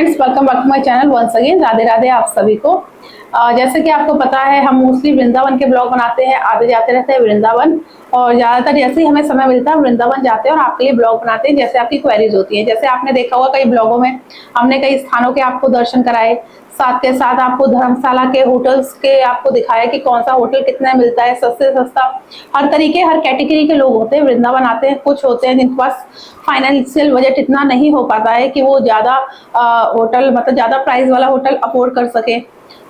Friends, welcome back to my channel once again. Radhe Radhe आप सभी को। जैसे कि आपको पता है, हम मोस्टली वृंदावन के ब्लॉग बनाते हैं, आते जाते रहते हैं वृंदावन। और ज़्यादातर जैसे ही हमें समय मिलता है वृंदावन जाते हैं और आपके लिए ब्लॉग बनाते हैं, जैसे आपकी क्वेरीज होती है। जैसे आपने देखा होगा कई ब्लॉगों में हमने कई स्थानों के आपको दर्शन कराए, साथ के साथ आपको धर्मशाला के होटल्स के आपको दिखाया कि कौन सा होटल कितना मिलता है, सस्ते सस्ता। हर तरीके हर कैटेगरी के लोग होते हैं, वृंदावन आते हैं। कुछ होते हैं जिनके पास फाइनेंशियल बजट इतना नहीं हो पाता है कि वो ज़्यादा होटल मतलब ज़्यादा प्राइस वाला होटल अफोर्ड कर सके।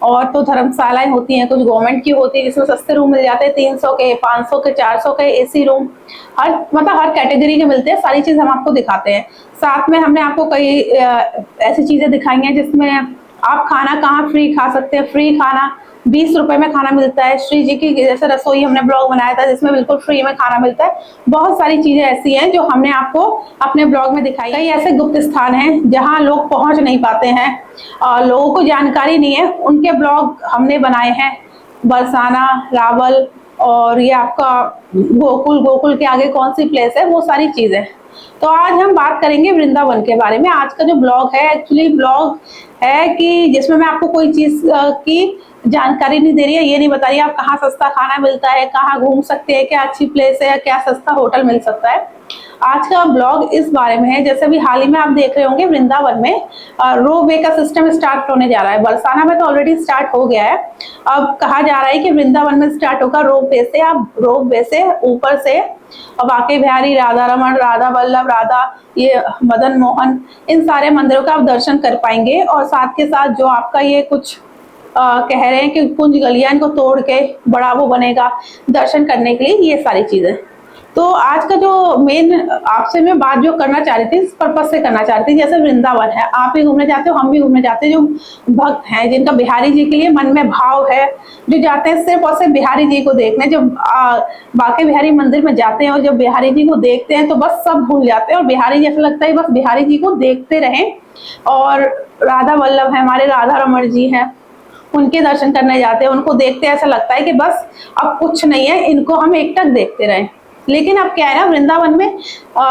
और तो धर्मशालाएं होती हैं, कुछ गवर्नमेंट की होती है जिसमें सस्ते रूम मिल जाते हैं, 300 के, 500 के, 400 के एसी रूम। हर कैटेगरी के मिलते हैं। सारी चीज़ हम आपको दिखाते हैं। साथ में हमने आपको कई ऐसी चीज़ें दिखाई हैं जिसमें आप खाना कहाँ फ्री खा सकते हैं। फ्री खाना 20 रुपए में खाना मिलता है। श्री जी की जैसे रसोई हमने ब्लॉग बनाया था जिसमें बिल्कुल फ्री में खाना मिलता है। बहुत सारी चीजें ऐसी हैं जो हमने आपको अपने ब्लॉग में दिखाई। कई ऐसे गुप्त स्थान हैं जहां लोग पहुंच नहीं पाते हैं, लोगों को जानकारी नहीं है, उनके ब्लॉग हमने बनाए हैं। बरसाना, रावल और ये आपका गोकुल के आगे कौन सी प्लेस है, वो सारी चीजें। तो आज हम बात करेंगे वृंदावन के बारे में। आज का जो ब्लॉग है एक्चुअली ब्लॉग है कि जिसमें मैं आपको कोई चीज की जानकारी नहीं दे रही है, ये नहीं बता रही है आप कहाँ सस्ता खाना मिलता है, कहाँ घूम सकते हैं, क्या अच्छी प्लेस है, क्या सस्ता होटल मिल सकता है। आज का ब्लॉग इस बारे में है। जैसे अभी हाल ही में आप देख रहे होंगे वृंदावन में रोपवे का सिस्टम स्टार्ट होने जा रहा है। बरसाना में तो ऑलरेडी स्टार्ट हो गया है। अब कहा जा रहा है कि वृंदावन में स्टार्ट होगा रोपवे से। आप रोपवे से ऊपर से बांके बिहारी, राधा रमन, राधा वल्लभ, राधा ये मदन मोहन, इन सारे मंदिरों का आप दर्शन कर पाएंगे। और साथ के साथ जो आपका ये कुछ कह रहे हैं कि कुंज गलियां इनको तोड़ के बड़ा वो बनेगा दर्शन करने के लिए, ये सारी चीजें। तो आज का जो मेन आपसे मैं बात जो करना चाह रही थी, इस पर्पज से करना चाह रही थी। जैसे वृंदावन है, आप भी घूमने जाते हो, हम भी घूमने जाते हैं। जो भक्त हैं जिनका बिहारी जी के लिए मन में भाव है, जो जाते हैं सिर्फ और सिर्फ बिहारी जी को देखने, जब बांके बिहारी मंदिर में जाते हैं और जब बिहारी जी को देखते हैं तो बस सब भूल जाते हैं और बिहारी जी ऐसा लगता है बस बिहारी जी को देखते रहें। और राधा वल्लभ है, हमारे राधा रमन जी हैं, उनके दर्शन करने जाते हैं। उनको देखते ऐसा लगता है कि बस अब कुछ नहीं है, इनको हम एकटक देखते रहें। लेकिन अब क्या है ना, वृंदावन में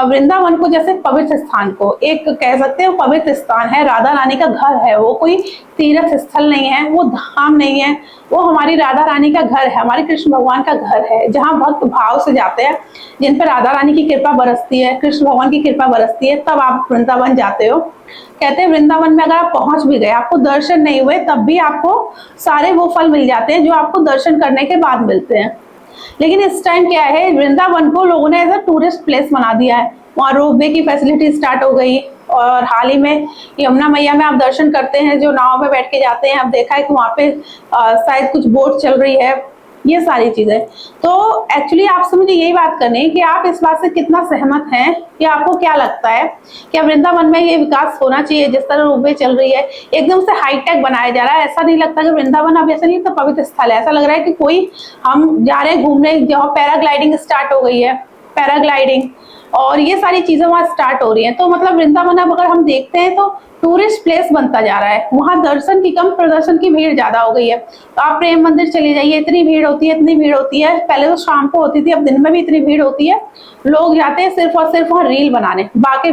वृंदावन को जैसे पवित्र स्थान को एक कह सकते हैं, पवित्र स्थान है, राधा रानी का घर है। वो कोई तीर्थ स्थल नहीं है, वो धाम नहीं है, वो हमारी राधा रानी का घर है, हमारे कृष्ण भगवान का घर है, जहाँ भक्त भाव से जाते हैं, जिन पर राधा रानी की कृपा बरसती है, कृष्ण भगवान की कृपा बरसती है, तब आप वृंदावन जाते हो। कहते हैं वृंदावन में अगर आप पहुंच भी गए, आपको दर्शन नहीं हुए, तब भी आपको सारे वो फल मिल जाते हैं जो आपको दर्शन करने के बाद मिलते हैं। लेकिन इस टाइम क्या है, वृंदावन को लोगों ने एज अ टूरिस्ट प्लेस बना दिया है। वहाँ रोपवे की फैसिलिटी स्टार्ट हो गई। और हाल ही में यमुना मैया में आप दर्शन करते हैं, जो नाव में बैठ के जाते हैं, आप देखा है कि वहाँ पे शायद कुछ बोट चल रही है, ये सारी चीजें। तो एक्चुअली आपसे मुझे यही बात करनी है कि आप इस बात से कितना सहमत हैं, कि आपको क्या लगता है कि वृंदावन में ये विकास होना चाहिए। जिस तरह रोपवे चल रही है, एकदम से हाईटेक बनाया जा रहा है। ऐसा नहीं लगता कि वृंदावन अब ऐसा नहीं लगता पवित्र स्थल है, ऐसा लग रहा है कि कोई हम जा रहे हैं घूमने, जहाँ पैराग्लाइडिंग स्टार्ट हो गई है, पैराग्लाइडिंग और ये सारी चीजें वहां स्टार्ट हो रही हैं। तो मतलब वृंदावन अब अगर हम देखते हैं तो टूरिस्ट प्लेस बनता जा रहा है। वहां दर्शन की कम, प्रदर्शन की भीड़ ज्यादा हो गई है। तो आप प्रेम मंदिर चले जाइए, इतनी भीड़ होती है, इतनी भीड़ होती है। पहले तो शाम को होती थी, अब दिन में भी इतनी भीड़ होती है। लोग जाते हैं सिर्फ और सिर्फ वहाँ रील बनाने। बांके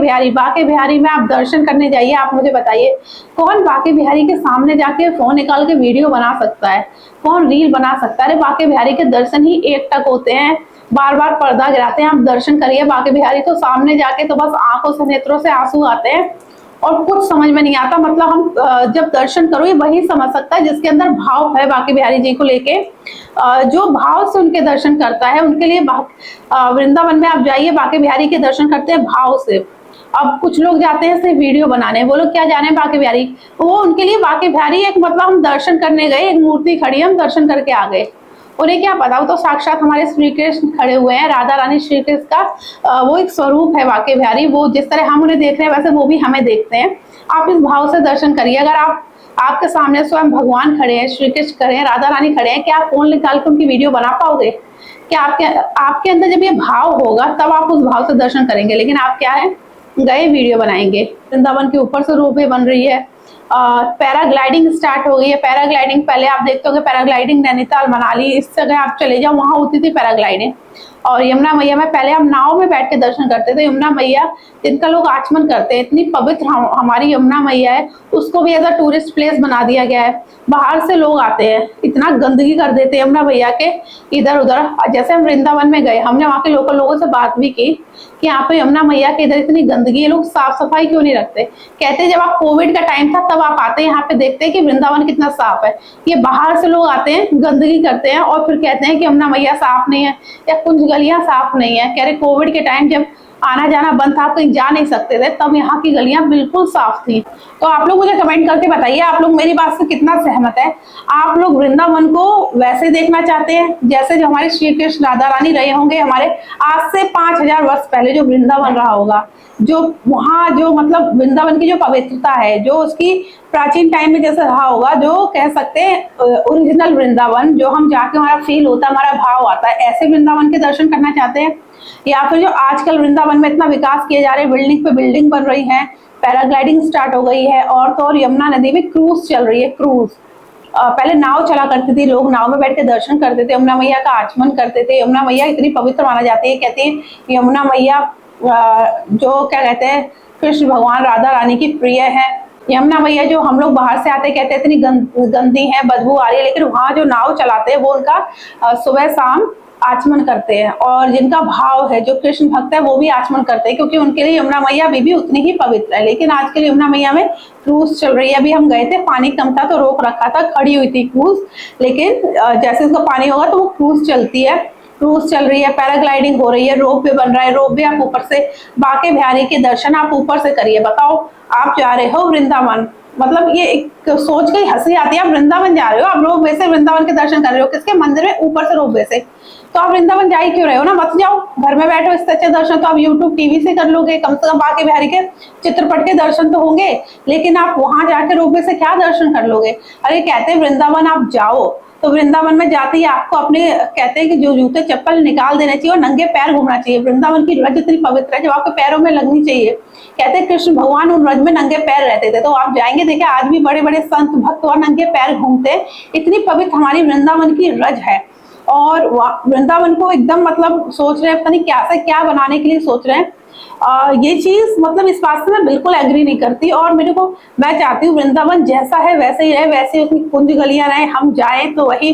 बिहारी में आप दर्शन करने जाइए, आप मुझे बताइए कौन बांके बिहारी के सामने जाके फोन निकाल के वीडियो बना सकता है, कौन रील बना सकता है। अरे बांके बिहारी के दर्शन ही एक टक होते हैं, बार बार पर्दा गिराते हैं। आप दर्शन करिए बांके बिहारी, तो सामने जाके तो बस आंखों से, नेत्रों से आंसू आते हैं और कुछ समझ में नहीं आता। मतलब हम जब दर्शन करो, ये वही समझ सकता है जिसके अंदर भाव है बांके बिहारी जी को लेके। जो भाव से उनके दर्शन करता है, उनके लिए वृंदावन में आप जाइए, बांके बिहारी के दर्शन करते हैं भाव से। अब कुछ लोग जाते हैं सिर्फ वीडियो बनाने, वो लोग क्या जाने बांके बिहारी, वो उनके लिए बांके बिहारी एक मतलब हम दर्शन करने गए, एक मूर्ति खड़ी, हम दर्शन करके आ गए। उन्हें क्या पता, वो तो साक्षात हमारे श्री कृष्ण खड़े हुए हैं, राधा रानी श्री कृष्ण का वो एक स्वरूप है बांके बिहारी। वो जिस तरह हम उन्हें देख रहे हैं वैसे वो भी हमें देखते हैं। आप इस भाव से दर्शन करिए। अगर आपके सामने स्वयं भगवान खड़े हैं, श्री कृष्ण खड़े हैं, राधा रानी खड़े हैं, क्या आप फोन निकाल के उनकी वीडियो बना पाओगे? क्या आपके अंदर जब ये भाव होगा तब आप उस भाव से दर्शन करेंगे। लेकिन आप क्या है, गए वीडियो बनाएंगे। वृंदावन के ऊपर से रोपवे बन रही है, पैराग्लाइडिंग स्टार्ट हो गई है। पैराग्लाइडिंग पहले आप देखते होंगे, पैराग्लाइडिंग नैनीताल, मनाली, इस जगह आप चले जाओ, वहां होती थी पैराग्लाइडिंग। और यमुना मैया में पहले हम नाव में बैठ के दर्शन करते थे। यमुना मैया जिनका लोग आचमन करते हैं, इतनी पवित्र हमारी यमुना मैया है, उसको भी एज अ टूरिस्ट प्लेस बना दिया गया है। बाहर से लोग आते हैं, इतना गंदगी कर देते हैं यमुना मैया के इधर उधर। जैसे हम वृंदावन में गए, हमने वहाँ के लोकल लोगों से बात भी की कि यहाँ पे यमुना मैया के इधर इतनी गंदगी है, लोग साफ सफाई क्यों नहीं रखते। कहते जब आप कोविड का टाइम था तब आप आते हैं यहाँ पे, देखते हैं कि वृंदावन कितना साफ है। ये बाहर से लोग आते हैं, गंदगी करते हैं और फिर कहते हैं कि यमुना मैया साफ नहीं है या कुछ गलियां साफ नहीं है। कह रहे कोविड के टाइम जब आना जाना बंद था, कहीं जा नहीं सकते थे, तब यहाँ की गलियां बिल्कुल साफ थी। तो आप लोग मुझे कमेंट करके बताइए, आप लोग मेरी बात से कितना सहमत है। आप लोग वृंदावन को वैसे देखना चाहते हैं जैसे जो हमारे श्री कृष्ण राधा रानी रहे होंगे, हमारे आज से 5000 वर्ष पहले जो वृंदावन रहा होगा, जो वहाँ जो मतलब वृंदावन की जो पवित्रता है, जो उसकी प्राचीन टाइम में जैसे रहा होगा, जो कह सकते हैं ओरिजिनल वृंदावन, जो हम जाके हमारा फील होता है, हमारा भाव आता है, ऐसे वृंदावन के दर्शन करना चाहते हैं। या फिर जो आजकल वृंदावन में इतना विकास किए जा रहे हैं, बिल्डिंग पे बिल्डिंग बन रही है, पैराग्लाइडिंग स्टार्ट हो गई है, और तो और यमुना नदी में क्रूज चल रही है। क्रूज पहले नाव चला करती थी, लोग नाव में बैठ के दर्शन करते थे, यमुना मैया का आचमन करते थे। यमुना मैया इतनी पवित्र माना जाती है, कहते हैं यमुना मैया जो क्या कहते हैं कृष्ण भगवान राधा रानी की प्रिय है। यमुना मैया जो हम लोग बाहर से आते कहते हैं इतनी गंदी है, बदबू आ रही है, लेकिन वहाँ जो नाव चलाते हैं वो उनका सुबह शाम आचमन करते हैं। और जिनका भाव है, जो कृष्ण भक्त है, वो भी आचमन करते हैं, क्योंकि उनके लिए यमुना मैया भी उतनी ही पवित्र है। लेकिन आजकल यमुना मैया में क्रूज चल रही है। अभी हम गए थे, पानी कम था तो रोक रखा था, खड़ी हुई थी क्रूज, लेकिन जैसे उसका पानी होगा तो वो क्रूज चलती है। क्रूज चल रही है, पैराग्लाइडिंग हो रही है, रोप वे बन रहा है। रोप वे आप ऊपर से बाके बिहारी के दर्शन आप ऊपर से करिए। बताओ, आप जा रहे हो वृंदावन, मतलब ये एक सोच के हंसी आती है, आप वृंदावन जा रहे हो, आप रोप वे से वृंदावन के दर्शन कर रहे हो, किसके मंदिर में, ऊपर से रोप वे से। तो आप वृंदावन जा ही क्यों रहे हो ना, मत जाओ, घर में बैठो। इससे अच्छे दर्शन तो आप यूट्यूब टीवी से कर लोगे, कम से कम बाके बिहारी के चित्रपट के दर्शन तो होंगे। लेकिन आप वहां जाके रोप वे से क्या दर्शन कर लोगे। अरे कहते हैं वृंदावन आप जाओ तो वृंदावन में जाते ही आपको अपने कहते हैं कि जो जूते चप्पल निकाल देने चाहिए और नंगे पैर घूमना चाहिए। वृंदावन की रज इतनी पवित्र है जो आपके पैरों में लगनी चाहिए। कहते हैं कृष्ण भगवान उन रज में नंगे पैर रहते थे। तो आप जाएंगे, देखिए आज भी बड़े बड़े संत भक्त और नंगे पैर घूमते हैं। इतनी पवित्र हमारी वृंदावन की रज है। और वृंदावन को एकदम मतलब सोच रहे हैं पता नहीं क्या से क्या बनाने के लिए सोच रहे हैं। ये चीज मतलब इस बात से मैं बिल्कुल एग्री नहीं करती। और मैं चाहती हूँ वृंदावन जैसा है वैसे ही रहे, वैसे उसकी कुंज गलियां रहे, हम जाएं तो वही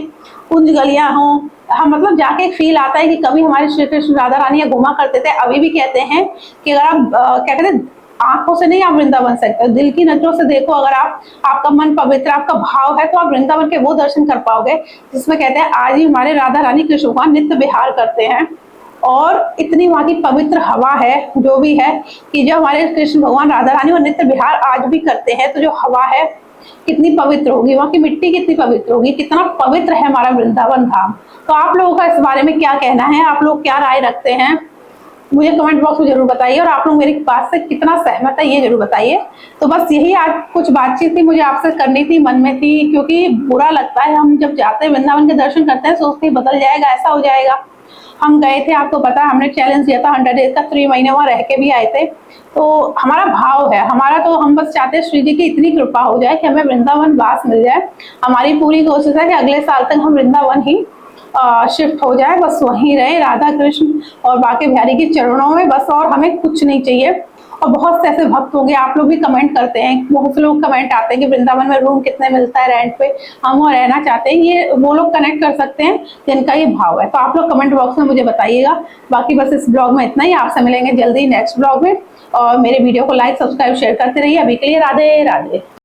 कुंज गलियां हों। हम मतलब जाके एक फील आता है कि कभी हमारे श्री कृष्ण राधा रानी घुमा करते थे। अभी भी कहते हैं कि अगर आप क्या कहते हैं आंखों से नहीं आप वृंदावन सकते हो, दिल की नजरों से देखो। अगर आपका मन पवित्र, आपका भाव है, तो आप वृंदावन के वो दर्शन कर पाओगे जिसमें कहते हैं आज ही हमारे राधा रानी कृष्ण भगवान नित्य विहार करते हैं। और इतनी वहाँ की पवित्र हवा है, जो भी है कि जो हमारे कृष्ण भगवान राधा रानी और नित्य विहार आज भी करते हैं, तो जो हवा है कितनी पवित्र होगी, वहाँ की मिट्टी कितनी पवित्र होगी, कितना पवित्र है हमारा वृंदावन धाम। तो आप लोगों का इस बारे में क्या कहना है, आप लोग क्या राय रखते हैं, मुझे कमेंट बॉक्स में जरूर बताइए। और आप लोग मेरी बात से कितना सहमत है ये जरूर बताइए। तो बस यही आज कुछ बातचीत थी, मुझे आपसे करनी थी, मन में थी, क्योंकि बुरा लगता है हम जब जाते हैं वृंदावन के दर्शन करते हैं, सोचते हैं बदल जाएगा, ऐसा हो जाएगा। हम गए थे, आपको पता है हमने चैलेंज दिया था 100 डेज का, 3 महीने वहां रह के भी आए थे। तो हमारा भाव है, हमारा तो हम बस चाहते हैं श्री जी की इतनी कृपा हो जाए कि हमें वृंदावन वास मिल जाए। हमारी पूरी कोशिश है कि अगले साल तक हम वृंदावन ही शिफ्ट हो जाए, बस वहीं रहे राधा कृष्ण और बाके बिहारी के चरणों में बस, और हमें कुछ नहीं चाहिए। और बहुत से ऐसे भक्त होंगे, आप लोग भी कमेंट करते हैं, बहुत से लोग कमेंट आते हैं कि वृंदावन में रूम कितने मिलता है रेंट पे, हम वो रहना चाहते हैं। ये वो लोग कनेक्ट कर सकते हैं जिनका ये भाव है। तो आप लोग कमेंट बॉक्स में मुझे बताइएगा। बाकी बस इस ब्लॉग में इतना ही, आपसे मिलेंगे जल्दी नेक्स्ट ब्लॉग में। और मेरे वीडियो को लाइक सब्सक्राइब शेयर करते रहिए। अभी के लिए राधे राधे।